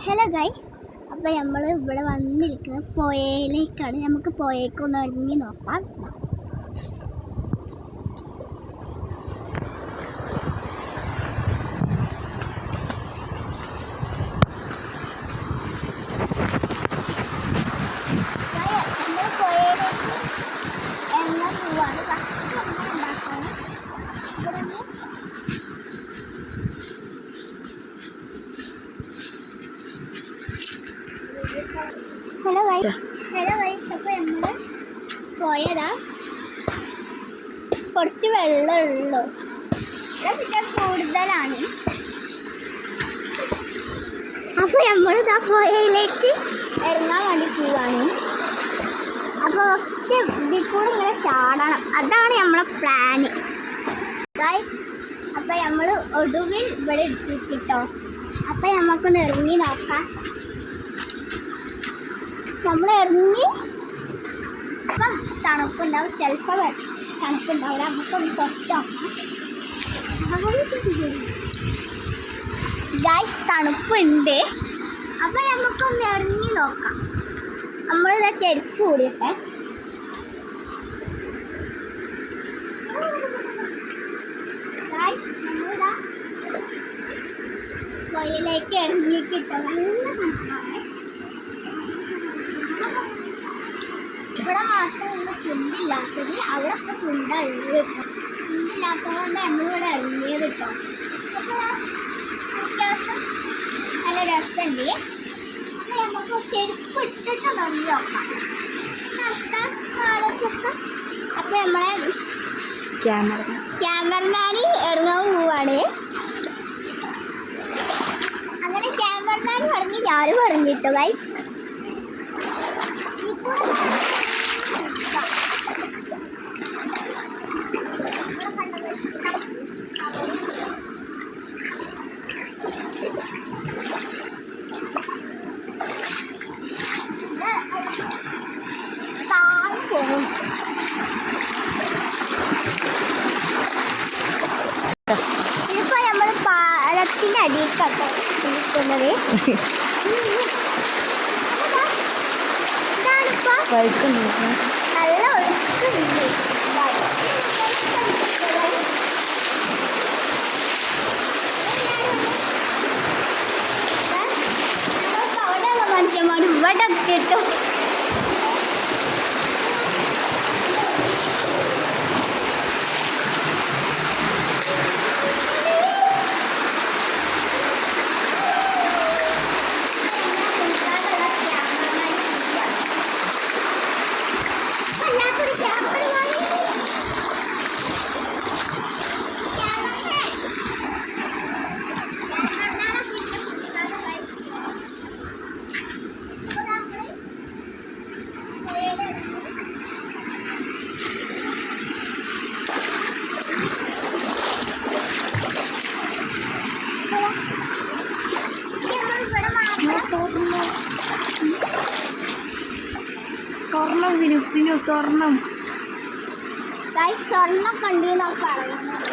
Hello guys, അപ്പോൾ നമ്മൾ ഇവിടെ വന്നിരിക്കുന്നത് പുഴയിലേക്കാണ്. നമുക്ക് പുഴയ്ക്കൊന്ന് ഇറങ്ങി നോക്കാം. നമ്മൾ പുഴയിലേക്ക് ഇറങ്ങാൻ പോവാണ്. ഫസ്റ്റ് നമ്മൾ ഉണ്ടാക്കണം ഹലോ ഗൈസ്, അപ്പോൾ നമ്മൾ പോയതാ കുറച്ച് വെള്ളമുള്ളൂ, പിന്നെ കൂടുതലാണ്. അപ്പോൾ നമ്മളിതാ പുഴയിലേക്ക് ഇറങ്ങാൻ വേണ്ടി പോവാണ്. അപ്പോൾ ഇതിൽ കൂടെ ഇങ്ങനെ ചാടണം, അതാണ് നമ്മളെ പ്ലാന് ഗൈസ്. അപ്പോൾ നമ്മൾ ഒടുവിൽ ഇവിടെ എത്തിട്ടോ. അപ്പോൾ നമുക്കൊന്ന് ഇറങ്ങി നോക്കാം. നമ്മൾ ഇറങ്ങി അപ്പം തണുപ്പുണ്ടാവും, ചിലപ്പോൾ തണുപ്പുണ്ടാവില്ല. നമുക്കൊന്ന് തൊട്ടാം ഗൈസ്, തണുപ്പുണ്ട്. അപ്പം നമുക്കൊന്ന് ഇറങ്ങി നോക്കാം. നമ്മളിതാ ചെരുപ്പ് കൂടിയിട്ട് നമ്മളിതാ പുഴയിലേക്ക് ഇറങ്ങിക്കിട്ടോ. നല്ല തണുപ്പാണ്. ഇവിടെ മാത്രം ഇന്ന് ഫുഡില്ലാത്തത്, അവിടെയൊക്കെ ഫുഡുള്ളത്. ഫുഡില്ലാത്തതുകൊണ്ട് നമ്മളിവിടെ ഇറങ്ങിയത് കേട്ടോ. അപ്പോൾ അത്യാവശ്യം നല്ല രസമുണ്ട്. അപ്പോൾ നമുക്ക് ചെരുപ്പ് ഇട്ടിട്ട് നോക്കി നോക്കാം. അപ്പോൾ നമ്മളെ ക്യാമറമാൻ ഇറങ്ങാൻ പോവാണ്. അങ്ങനെ ക്യാമറമാൻ പറഞ്ഞ് ഞാനും പറഞ്ഞിട്ടോ ഗൈസ്. ഇതിപ്പോ നമ്മൾ പാലത്തിന്റെ അടിയിൽക്കാട്ടോ ഇരിക്കുന്നത്. നല്ല ഒഴുക്കുണ്ട്. അവിടെയുള്ള മനുഷ്യന്മാർ ഇവിടെ എത്തിയിട്ടു. സ്വർണം സ്വർണം കണ്ടു പറയുന്നത്.